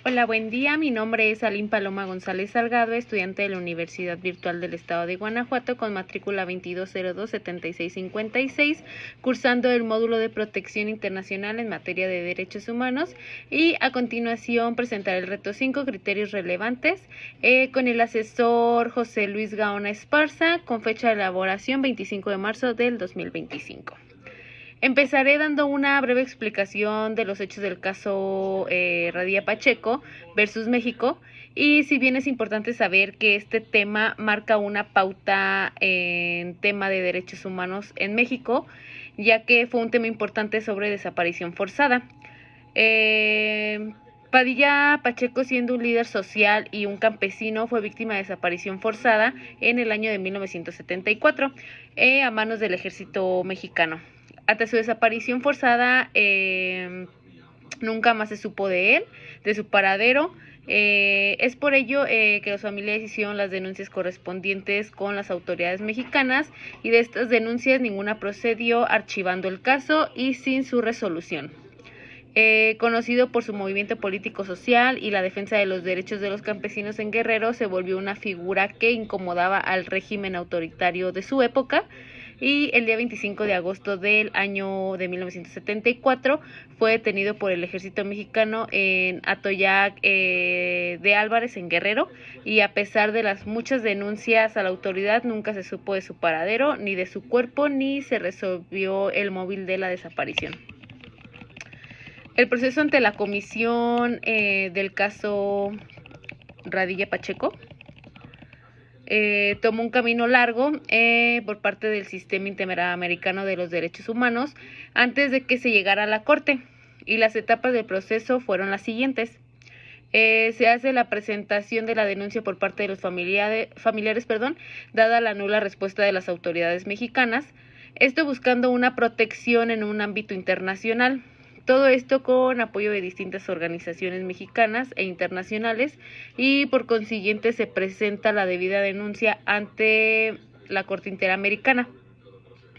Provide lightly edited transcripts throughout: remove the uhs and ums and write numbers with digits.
Hola, buen día. Mi nombre es Aline Paloma González Salgado, estudiante de la Universidad Virtual del Estado de Guanajuato con matrícula 2202-7656, cursando el módulo de Protección Internacional en materia de derechos humanos, y a continuación presentaré el reto 5, criterios relevantes, con el asesor José Luis Gaona Esparza, con fecha de elaboración 25 de marzo del 2025. Empezaré dando una breve explicación de los hechos del caso Radilla Pacheco versus México, y si bien es importante saber que este tema marca una pauta en tema de derechos humanos en México, ya que fue un tema importante sobre desaparición forzada. Padilla Pacheco, siendo un líder social y un campesino, fue víctima de desaparición forzada en el año de 1974 a manos del ejército mexicano. Hasta su desaparición forzada, nunca más se supo de él, de su paradero. Es por ello que los familiares hicieron las denuncias correspondientes con las autoridades mexicanas, y de estas denuncias ninguna procedió, archivando el caso y sin su resolución. Conocido por su movimiento político social y la defensa de los derechos de los campesinos en Guerrero, se volvió una figura que incomodaba al régimen autoritario de su época, y el día 25 de agosto del año de 1974 fue detenido por el ejército mexicano en Atoyac de Álvarez, en Guerrero, y a pesar de las muchas denuncias a la autoridad, nunca se supo de su paradero, ni de su cuerpo, ni se resolvió el móvil de la desaparición. El proceso ante la comisión del caso Radilla Pacheco tomó un camino largo por parte del Sistema Interamericano de los Derechos Humanos antes de que se llegara a la Corte, y las etapas del proceso fueron las siguientes. Se hace la presentación de la denuncia por parte de los familiares, dada la nula respuesta de las autoridades mexicanas, esto buscando una protección en un ámbito internacional. Todo esto con apoyo de distintas organizaciones mexicanas e internacionales, y por consiguiente se presenta la debida denuncia ante la Corte Interamericana.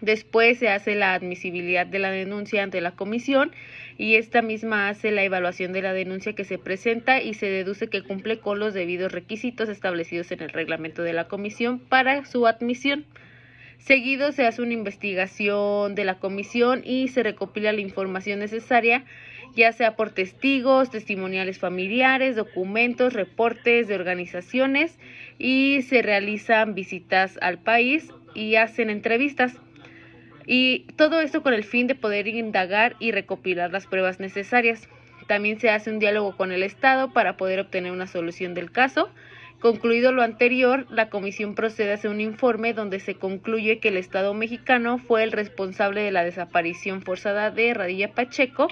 Después se hace la admisibilidad de la denuncia ante la comisión, y esta misma hace la evaluación de la denuncia que se presenta y se deduce que cumple con los debidos requisitos establecidos en el reglamento de la comisión para su admisión. Seguido se hace una investigación de la comisión y se recopila la información necesaria, ya sea por testigos, testimoniales familiares, documentos, reportes de organizaciones, y se realizan visitas al país y hacen entrevistas. Y todo esto con el fin de poder indagar y recopilar las pruebas necesarias. También se hace un diálogo con el Estado para poder obtener una solución del caso. Concluido lo anterior, la comisión procede a hacer un informe donde se concluye que el Estado mexicano fue el responsable de la desaparición forzada de Radilla Pacheco,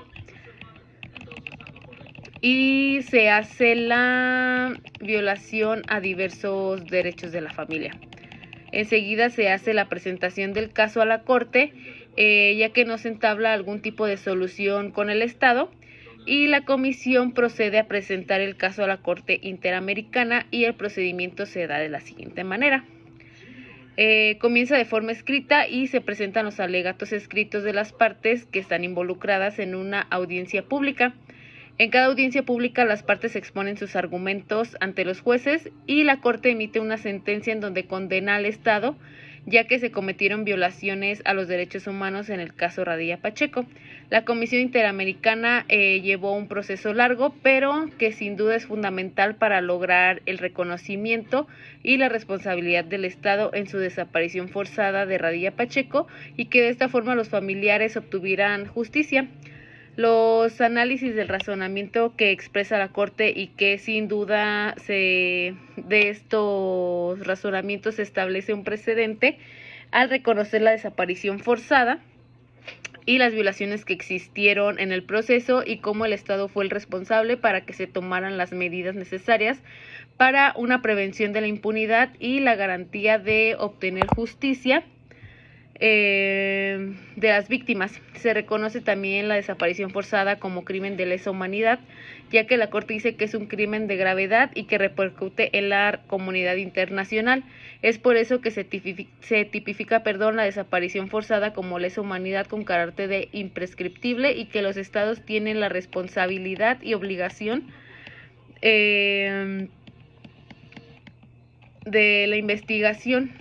y se hace la violación a diversos derechos de la familia. Enseguida se hace la presentación del caso a la Corte, ya que no se entabla algún tipo de solución con el Estado, y la comisión procede a presentar el caso a la Corte Interamericana, y el procedimiento se da de la siguiente manera. Comienza de forma escrita y se presentan los alegatos escritos de las partes que están involucradas en una audiencia pública. En cada audiencia pública las partes exponen sus argumentos ante los jueces, y la Corte emite una sentencia en donde condena al Estado, ya que se cometieron violaciones a los derechos humanos en el caso Radilla Pacheco. La Comisión Interamericana llevó un proceso largo, pero que sin duda es fundamental para lograr el reconocimiento y la responsabilidad del Estado en su desaparición forzada de Radilla Pacheco, y que de esta forma los familiares obtuvieran justicia. Los análisis del razonamiento que expresa la Corte, y que sin duda de estos razonamientos se establece un precedente al reconocer la desaparición forzada y las violaciones que existieron en el proceso, y cómo el Estado fue el responsable para que se tomaran las medidas necesarias para una prevención de la impunidad y la garantía de obtener justicia de las víctimas. Se reconoce también la desaparición forzada como crimen de lesa humanidad, ya que la Corte dice que es un crimen de gravedad y que repercute en la comunidad internacional. Es por eso que se tipifica la desaparición forzada como lesa humanidad con carácter de imprescriptible, y que los estados tienen la responsabilidad y obligación de la investigación.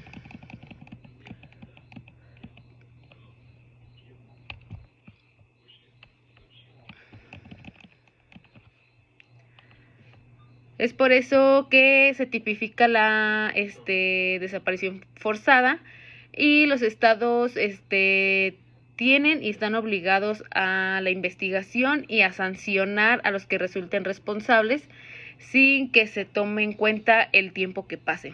Es por eso que se tipifica la desaparición forzada y los estados tienen y están obligados a la investigación y a sancionar a los que resulten responsables sin que se tome en cuenta el tiempo que pase.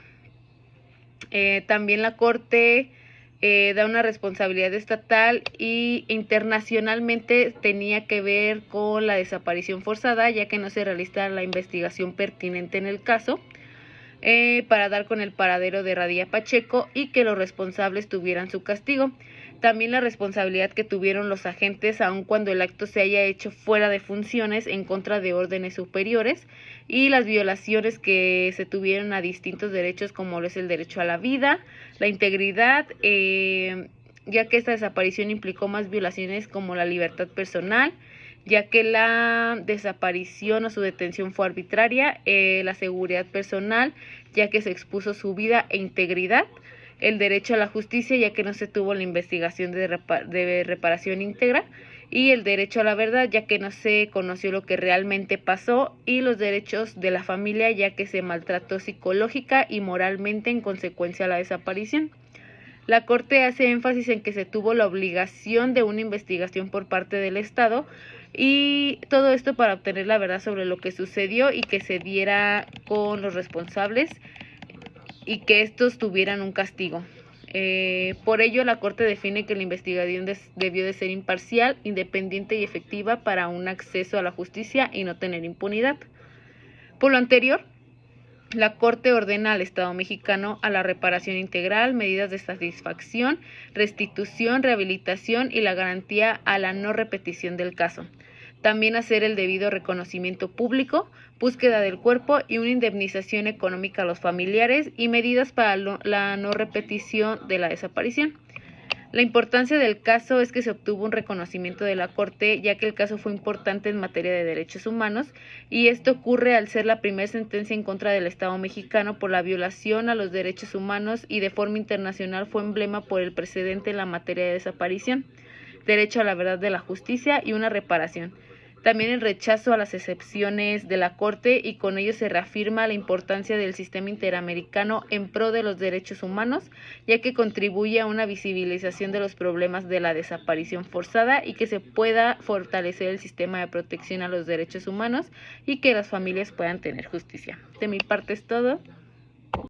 También la Corte da una responsabilidad estatal y internacionalmente tenía que ver con la desaparición forzada, ya que no se realiza la investigación pertinente en el caso para dar con el paradero de Radilla Pacheco y que los responsables tuvieran su castigo. También la responsabilidad que tuvieron los agentes, aun cuando el acto se haya hecho fuera de funciones en contra de órdenes superiores, y las violaciones que se tuvieron a distintos derechos, como lo es el derecho a la vida, la integridad, ya que esta desaparición implicó más violaciones como la libertad personal, ya que la desaparición o su detención fue arbitraria, la seguridad personal, ya que se expuso su vida e integridad, el derecho a la justicia, ya que no se tuvo la investigación de reparación íntegra, y el derecho a la verdad, ya que no se conoció lo que realmente pasó, y los derechos de la familia, ya que se maltrató psicológica y moralmente en consecuencia a la desaparición. La Corte hace énfasis en que se tuvo la obligación de una investigación por parte del Estado y todo esto para obtener la verdad sobre lo que sucedió y que se diera con los responsables y que estos tuvieran un castigo. Por ello, la Corte define que la investigación debió de ser imparcial, independiente y efectiva para un acceso a la justicia y no tener impunidad. Por lo anterior, la Corte ordena al Estado mexicano a la reparación integral, medidas de satisfacción, restitución, rehabilitación y la garantía a la no repetición del caso. También hacer el debido reconocimiento público, búsqueda del cuerpo y una indemnización económica a los familiares y medidas para la no repetición de la desaparición. La importancia del caso es que se obtuvo un reconocimiento de la Corte, ya que el caso fue importante en materia de derechos humanos, y esto ocurre al ser la primera sentencia en contra del Estado mexicano por la violación a los derechos humanos y de forma internacional fue emblema por el precedente en la materia de desaparición, derecho a la verdad de la justicia y una reparación. También el rechazo a las excepciones de la Corte y con ello se reafirma la importancia del sistema interamericano en pro de los derechos humanos, ya que contribuye a una visibilización de los problemas de la desaparición forzada y que se pueda fortalecer el sistema de protección a los derechos humanos y que las familias puedan tener justicia. De mi parte es todo.